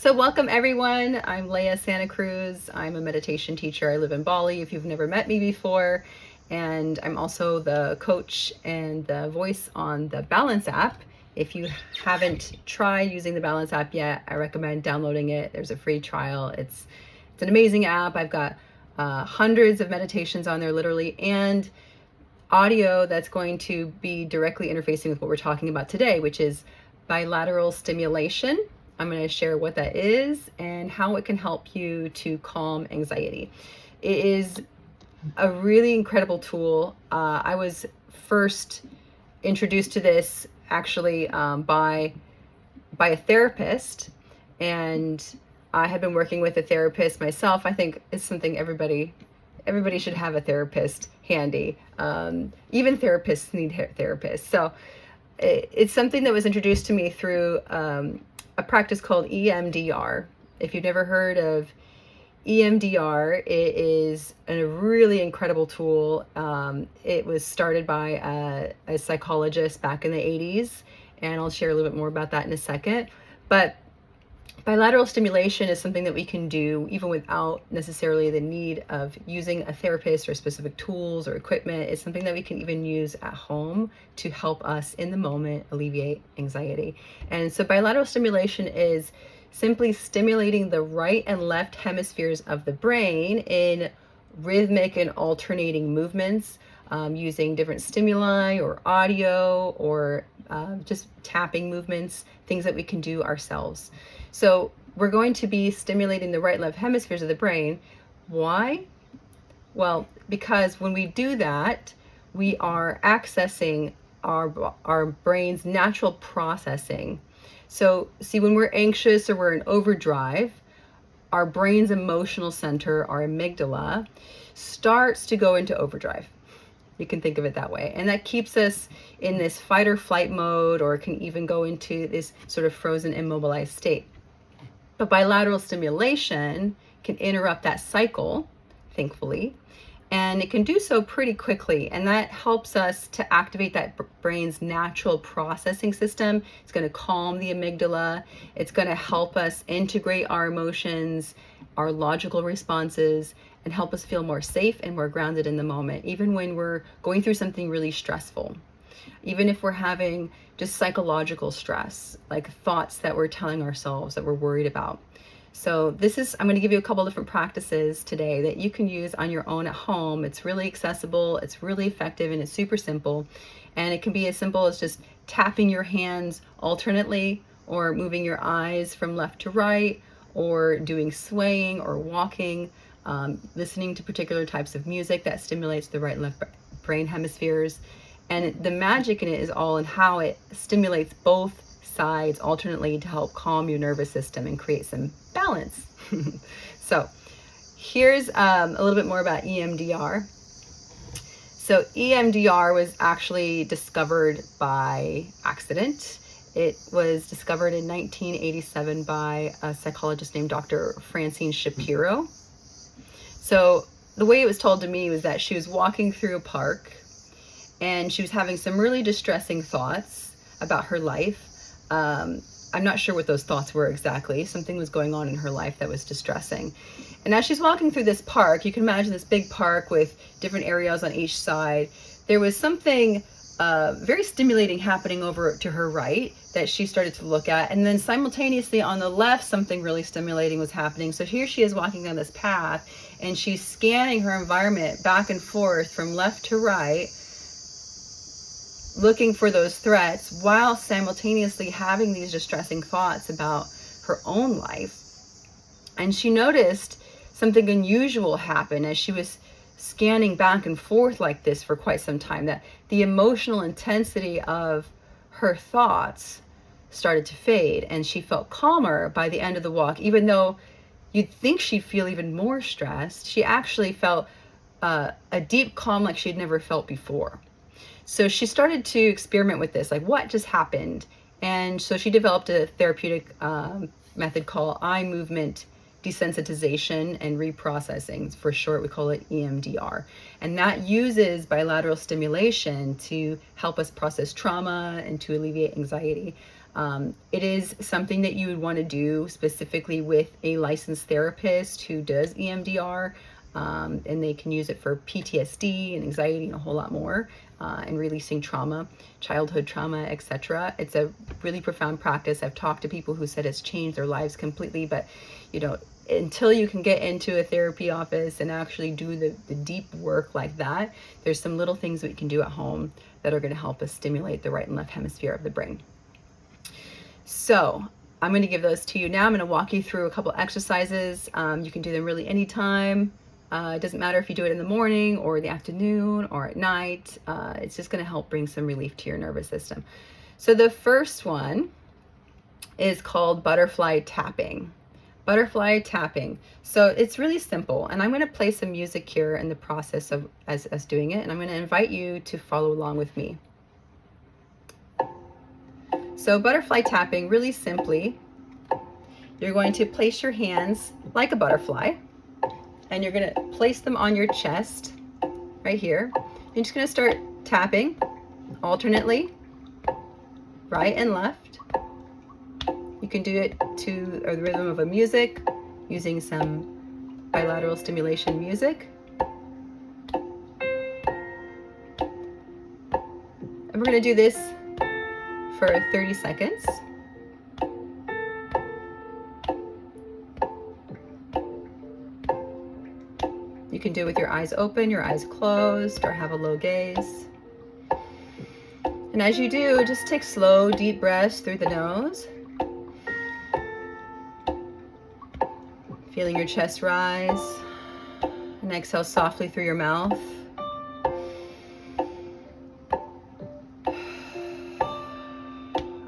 So welcome everyone. I'm Leah Santa Cruz. I'm a meditation teacher. I live in Bali if you've never met me before. And I'm also the coach and the voice on the Balance app. If you haven't tried using the Balance app yet, I recommend downloading it. There's a free trial. It's an amazing app. I've got hundreds of meditations on there literally, and audio that's going to be directly interfacing with what we're talking about today, which is bilateral stimulation. I'm going to share what that is and how it can help you to calm anxiety. It is a really incredible tool. I was first introduced to this actually by a therapist, and I had been working with a therapist myself. I think it's something everybody should have a therapist handy. Even therapists need therapists. So it's something that was introduced to me through a practice called EMDR. If you've never heard of EMDR, it is a really incredible tool. It was started by a psychologist back in the 80s, and I'll share a little bit more about that in a second. But bilateral stimulation is something that we can do even without necessarily the need of using a therapist or specific tools or equipment. It's something that we can even use at home to help us in the moment alleviate anxiety. And so bilateral stimulation is simply stimulating the right and left hemispheres of the brain in rhythmic and alternating movements, using different stimuli or audio or just tapping movements, things that we can do ourselves. So we're going to be stimulating the right and left hemispheres of the brain. Why? Well, because when we do that, we are accessing our brain's natural processing. So see, when we're anxious or we're in overdrive, our brain's emotional center, our amygdala, starts to go into overdrive. You can think of it that way. And that keeps us in this fight or flight mode, or can even go into this sort of frozen, immobilized state. But bilateral stimulation can interrupt that cycle, thankfully, and it can do so pretty quickly. And that helps us to activate that brain's natural processing system. It's going to calm the amygdala. It's going to help us integrate our emotions, our logical responses, and help us feel more safe and more grounded in the moment, even when we're going through something really stressful. Even if we're having just psychological stress, like thoughts that we're telling ourselves that we're worried about. So I'm going to give you a couple different practices today that you can use on your own at home. It's really accessible, it's really effective, and it's super simple. And it can be as simple as just tapping your hands alternately, or moving your eyes from left to right, or doing swaying or walking, listening to particular types of music that stimulates the right and left brain hemispheres. And the magic in it is all in how it stimulates both sides alternately to help calm your nervous system and create some balance. So here's a little bit more about EMDR. So EMDR was actually discovered by accident. It was discovered in 1987 by a psychologist named Dr. Francine Shapiro. So the way it was told to me was that she was walking through a park, and she was having some really distressing thoughts about her life. I'm not sure what those thoughts were exactly. Something was going on in her life that was distressing. And as she's walking through this park, you can imagine this big park with different areas on each side. There was something very stimulating happening over to her right that she started to look at. And then simultaneously on the left, something really stimulating was happening. So here she is walking down this path, and she's scanning her environment back and forth from left to right, looking for those threats while simultaneously having these distressing thoughts about her own life. And she noticed something unusual happen as she was scanning back and forth like this for quite some time, that the emotional intensity of her thoughts started to fade, and she felt calmer by the end of the walk. Even though you'd think she'd feel even more stressed, she actually felt a deep calm like she'd never felt before. So she started to experiment with this, like what just happened? And so she developed a therapeutic method called eye movement desensitization and reprocessing. For short, we call it EMDR. And that uses bilateral stimulation to help us process trauma and to alleviate anxiety. It is something that you would want to do specifically with a licensed therapist who does EMDR, and they can use it for PTSD and anxiety and a whole lot more, and releasing trauma, childhood trauma, etc. It's a really profound practice. I've talked to people who said it's changed their lives completely, but until you can get into a therapy office and actually do the deep work like that, there's some little things that we can do at home that are going to help us stimulate the right and left hemisphere of the brain. So I'm going to give those to you now. I'm going to walk you through a couple exercises. You can do them really anytime. It doesn't matter if you do it in the morning or the afternoon or at night. It's just going to help bring some relief to your nervous system. So the first one is called butterfly tapping. Butterfly tapping. So it's really simple, and I'm going to play some music here in the process of us doing it, and I'm going to invite you to follow along with me. So butterfly tapping, really simply, you're going to place your hands like a butterfly, and you're going to place them on your chest right here. You're just going to start tapping alternately, right and left. You can do it to the rhythm of a music, using some bilateral stimulation music. And we're going to do this for 30 seconds. You can do it with your eyes open, your eyes closed, or have a low gaze. And as you do, just take slow, deep breaths through the nose. Feeling your chest rise, and exhale softly through your mouth.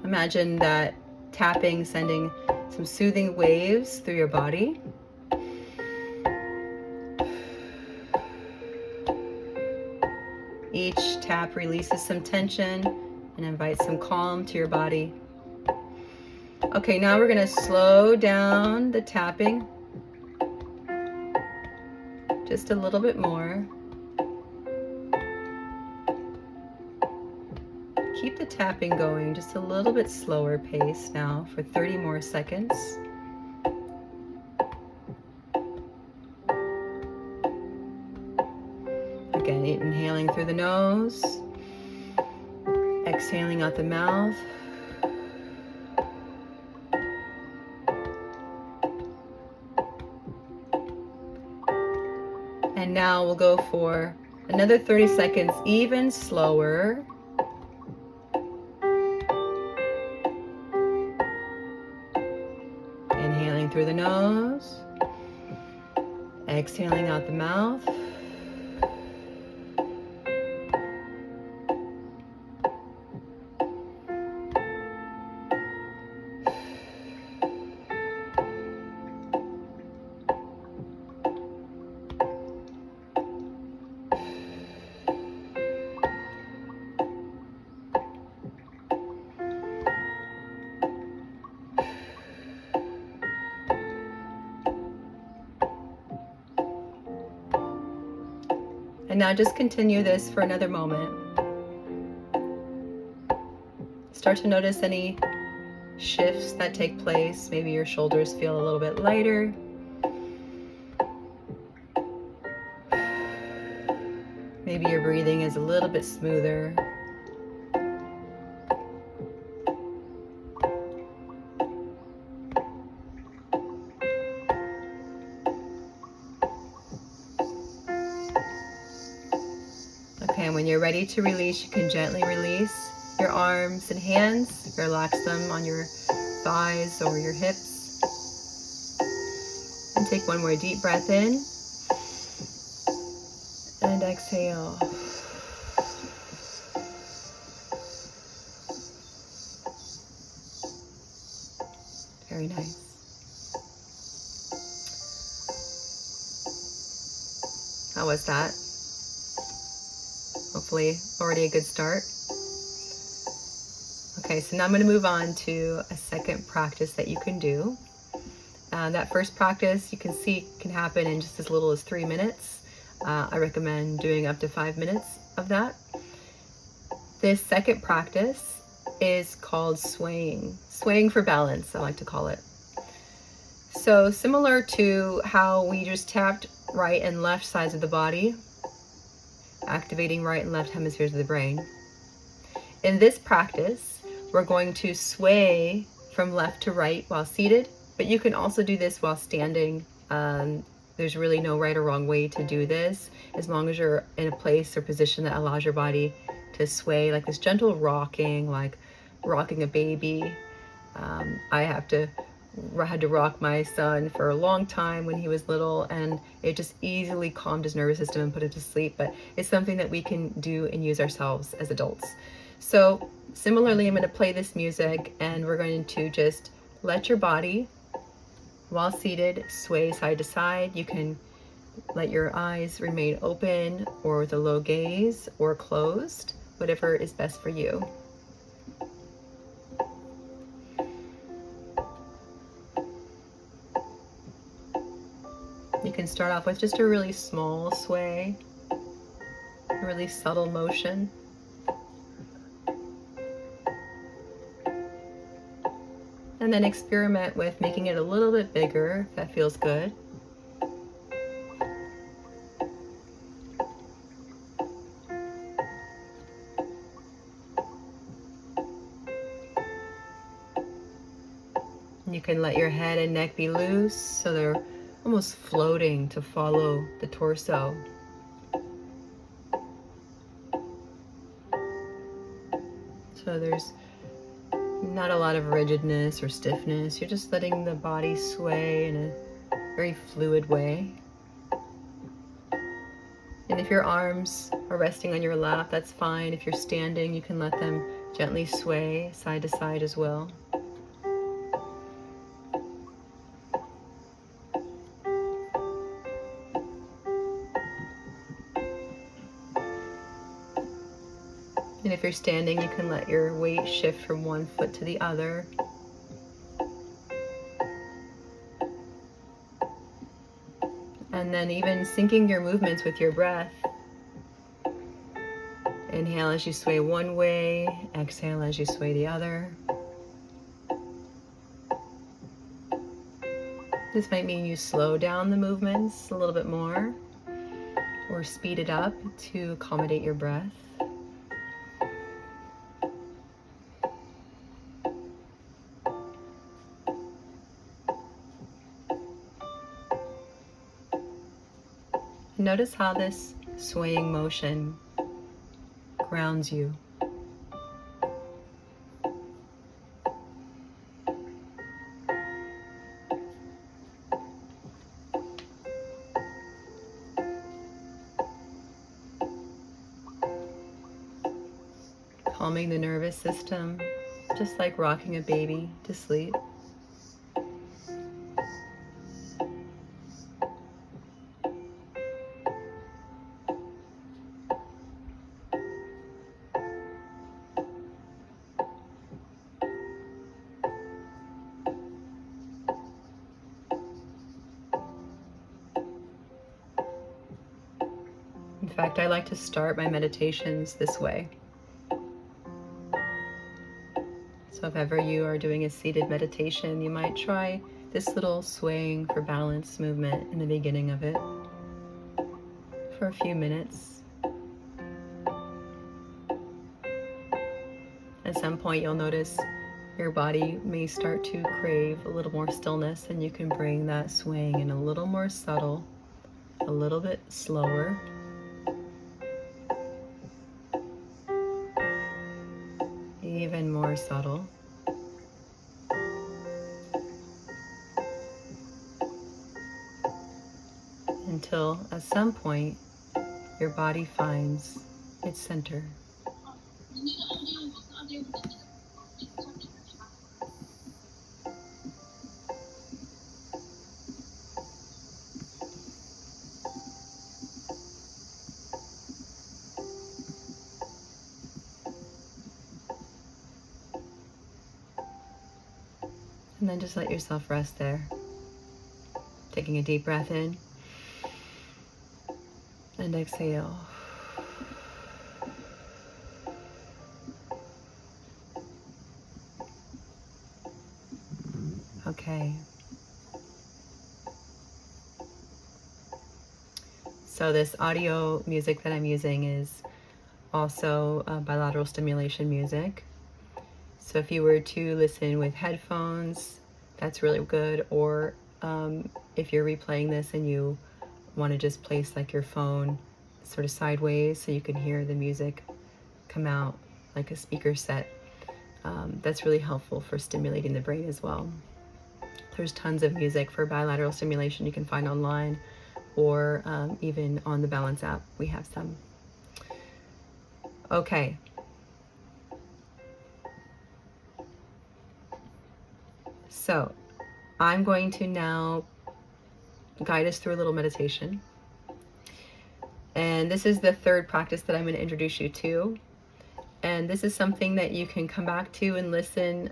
Imagine that tapping sending some soothing waves through your body. Each tap releases some tension and invites some calm to your body. Okay, now we're going to slow down the tapping just a little bit more. Keep the tapping going just a little bit slower pace now for 30 more seconds. Again, inhaling through the nose, exhaling out the mouth. And now we'll go for another 30 seconds, even slower. Inhaling through the nose, exhaling out the mouth. And now just continue this for another moment. Start to notice any shifts that take place. Maybe your shoulders feel a little bit lighter. Maybe your breathing is a little bit smoother. Okay, and when you're ready to release, you can gently release your arms and hands. Relax them on your thighs or your hips. And take one more deep breath in. And exhale. Very nice. How was that? Hopefully already a good start. Okay, so now I'm going to move on to a second practice that you can do. That first practice you can see can happen in just as little as 3 minutes. I recommend doing up to 5 minutes of that. This second practice is called swaying. Swaying for balance, I like to call it. So similar to how we just tapped right and left sides of the body, activating right and left hemispheres of the brain. In this practice, we're going to sway from left to right while seated, but you can also do this while standing. There's really no right or wrong way to do this, as long as you're in a place or position that allows your body to sway, like this gentle rocking, like rocking a baby. I had to rock my son for a long time when he was little, and it just easily calmed his nervous system and put him to sleep. But it's something that we can do and use ourselves as adults. So similarly, I'm going to play this music, and we're going to just let your body, while seated, sway side to side. You can let your eyes remain open or with a low gaze or closed, whatever is best for you. You can start off with just a really small sway, a really subtle motion. And then experiment with making it a little bit bigger if that feels good. You can let your head and neck be loose so they're almost floating to follow the torso. So there's not a lot of rigidness or stiffness. You're just letting the body sway in a very fluid way. And if your arms are resting on your lap, that's fine. If you're standing, you can let them gently sway side to side as well. And if you're standing, you can let your weight shift from one foot to the other. And then even syncing your movements with your breath. Inhale as you sway one way, exhale as you sway the other. This might mean you slow down the movements a little bit more or speed it up to accommodate your breath. Notice how this swaying motion grounds you. Calming the nervous system, just like rocking a baby to sleep. In fact, I like to start my meditations this way. So if ever you are doing a seated meditation, you might try this little swaying for balance movement in the beginning of it for a few minutes. At some point, you'll notice your body may start to crave a little more stillness, and you can bring that swaying in a little more subtle, a little bit slower. Even more subtle. Until at some point your body finds its center. And then just let yourself rest there. Taking a deep breath in and exhale. Okay. So this audio music that I'm using is also bilateral stimulation music. So if you were to listen with headphones, that's really good. Or if you're replaying this and you want to just place like your phone sort of sideways so you can hear the music come out like a speaker set, that's really helpful for stimulating the brain as well. There's tons of music for bilateral stimulation you can find online, or even on the Balance app, we have some. Okay. So I'm going to now guide us through a little meditation. And this is the third practice that I'm going to introduce you to. And this is something that you can come back to and listen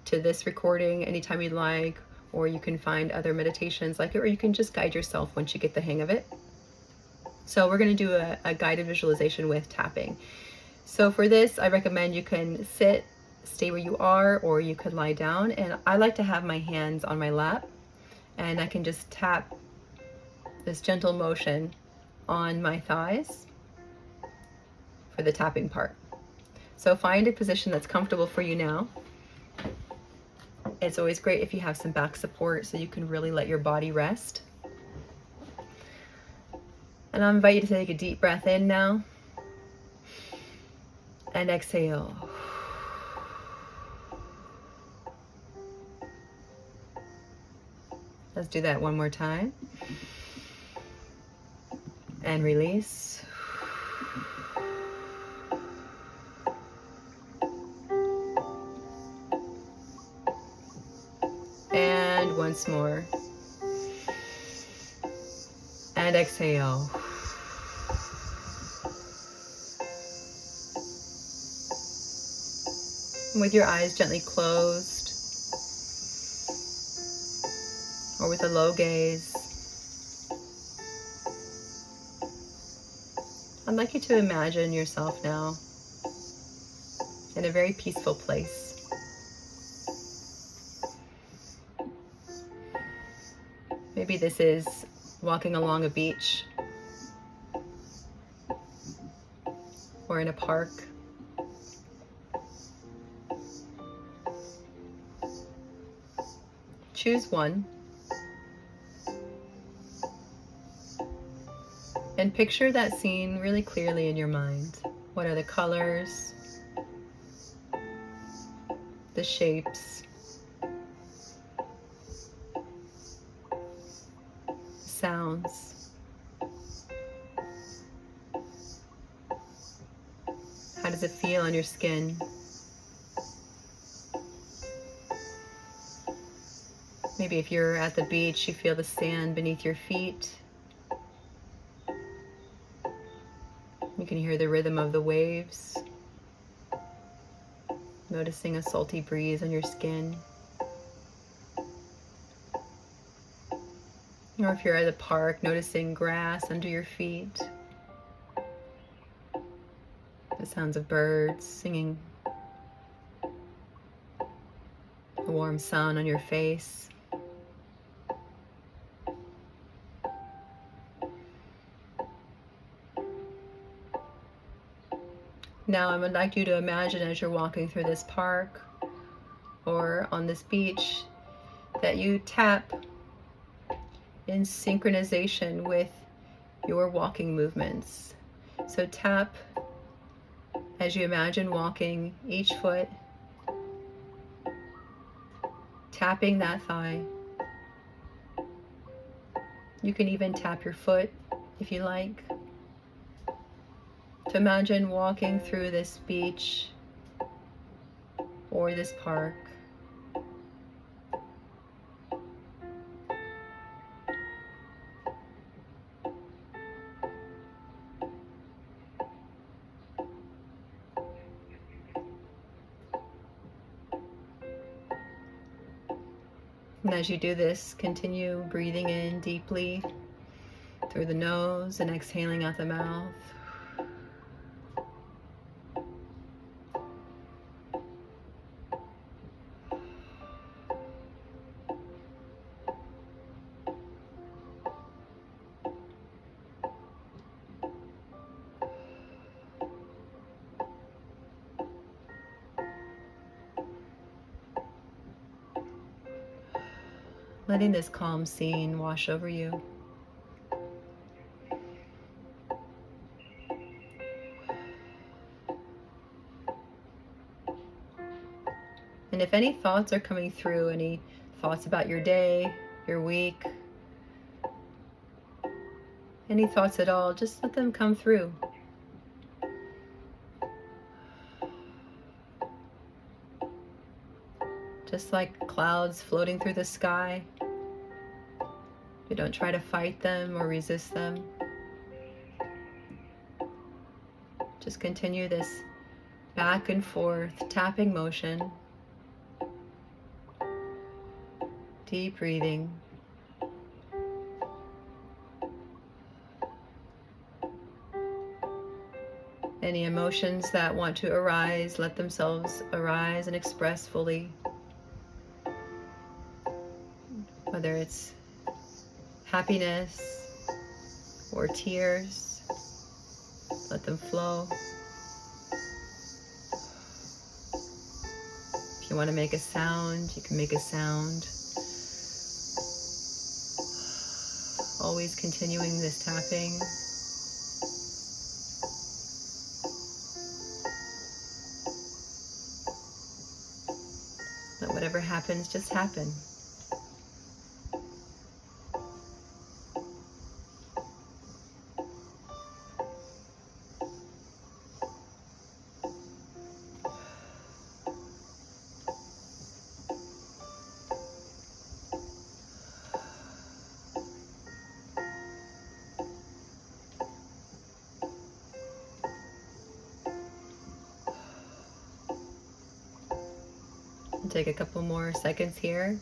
to this recording anytime you'd like, or you can find other meditations like it, or you can just guide yourself once you get the hang of it. So we're going to do a guided visualization with tapping. So for this, I recommend you can sit, stay where you are, or you could lie down. And I like to have my hands on my lap, and I can just tap this gentle motion on my thighs for the tapping part. So find a position that's comfortable for you now. It's always great if you have some back support so you can really let your body rest. And I'll invite you to take a deep breath in now and exhale. Let's do that one more time. And release. And once more. And exhale. With your eyes gently closed, or with a low gaze, I'd like you to imagine yourself now in a very peaceful place. Maybe this is walking along a beach or in a park. Choose one and picture that scene really clearly in your mind. What are the colors, the shapes, sounds? How does it feel on your skin? Maybe if you're at the beach, you feel the sand beneath your feet. You can hear the rhythm of the waves, noticing a salty breeze on your skin. Or if you're at a park, noticing grass under your feet, the sounds of birds singing, the warm sun on your face. Now I would like you to imagine as you're walking through this park or on this beach that you tap in synchronization with your walking movements. So tap as you imagine walking each foot, tapping that thigh. You can even tap your foot if you like. To imagine walking through this beach or this park. And as you do this, continue breathing in deeply through the nose and exhaling out the mouth. letting this calm scene wash over you. And if any thoughts are coming through, any thoughts about your day, your week, any thoughts at all, just let them come through. Just like clouds floating through the sky. You don't try to fight them or resist them. Just continue this back and forth tapping motion. Deep breathing. Any emotions that want to arise, let themselves arise and express fully. Whether it's happiness or tears, let them flow. If you want to make a sound, you can make a sound. Always continuing this tapping. Let whatever happens just happen. And take a couple more seconds here.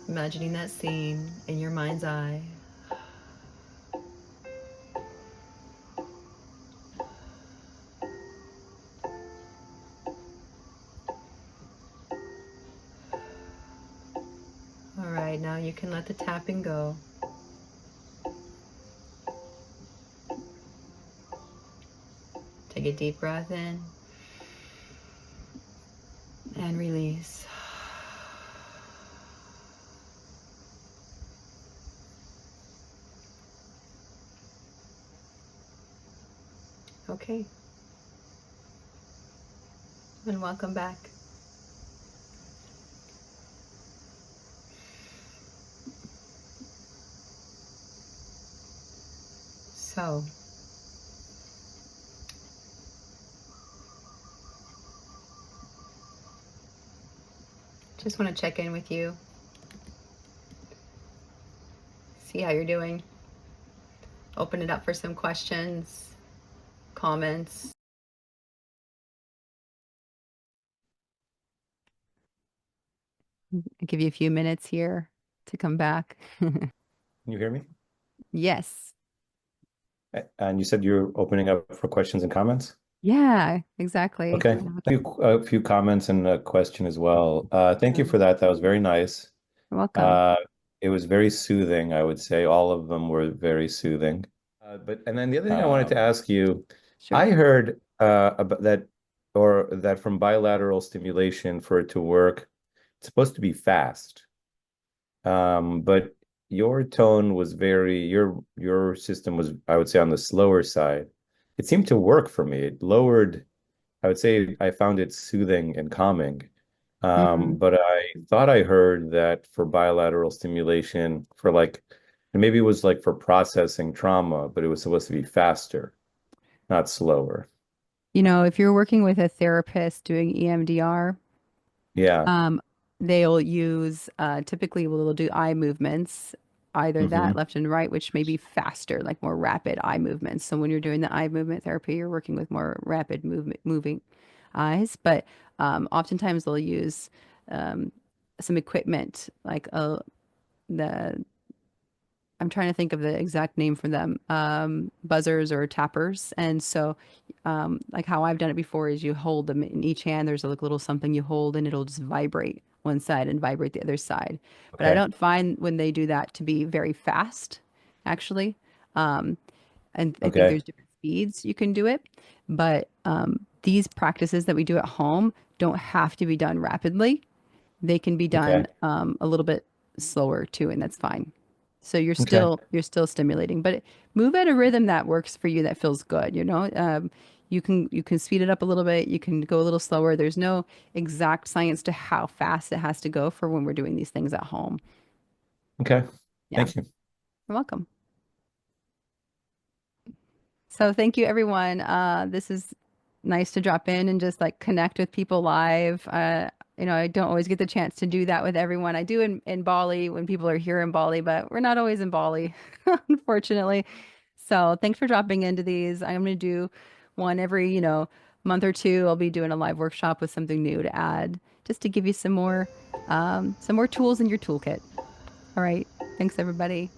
Imagining that scene in your mind's eye. All right, now you can let the tapping go. Take a deep breath in and release. Okay, and welcome back. So, just want to check in with you, see how you're doing. Open it up for some questions, comments. I'll give you a few minutes here to come back. Can you hear me? Yes. And you said you're opening up for questions and comments? Yeah, exactly. Okay. A few comments and a question as well. Thank you You're for that. That was very nice. welcome. Uh, it was very soothing, I would say. All of them were very soothing. And then the other thing I wanted to ask you, Sure. I heard about that or that from bilateral stimulation for it to work, it's supposed to be fast. But your tone was your system was, I would say, on the slower side. It seemed to work for me. It lowered, I would say I found it soothing and calming. Mm. But I thought I heard that for bilateral stimulation, for like, and maybe it was like for processing trauma, but it was supposed to be faster, not slower. You know, if you're working with a therapist doing EMDR, Yeah. Um, they'll use typically they'll do eye movements, either that Hmm. left and right, which may be faster, like more rapid eye movements. So when you're doing the eye movement therapy, you're working with more rapid moving eyes. But oftentimes they'll use um, some equipment like the I'm trying to think of the exact name for them, buzzers or tappers. And so, like how I've done it before is you hold them in each hand. There's a like, little something you hold and it'll just vibrate one side and vibrate the other side. But I Okay. don't find when they do that to be very fast, actually. And I think Okay. there's different speeds you can do it. But these practices that we do at home don't have to be done rapidly. They can be Okay. done a little bit slower too, and that's fine. So Okay. you're still stimulating, but move at a rhythm that works for you, that feels good. You can speed it up a little bit. You can go a little slower. There's no exact science to how fast it has to go for when we're doing these things at home. Okay. Yeah, Thank you. you're welcome. So thank you, everyone. This is nice to drop in and just like connect with people live. I don't always get the chance to do that with everyone. I do in Bali when people are here in Bali, but we're not always in Bali, unfortunately. So thanks for dropping into these. I'm going to do one every, month or two. I'll be doing a live workshop with something new to add, just to give you some more tools in your toolkit. All right. Thanks, everybody.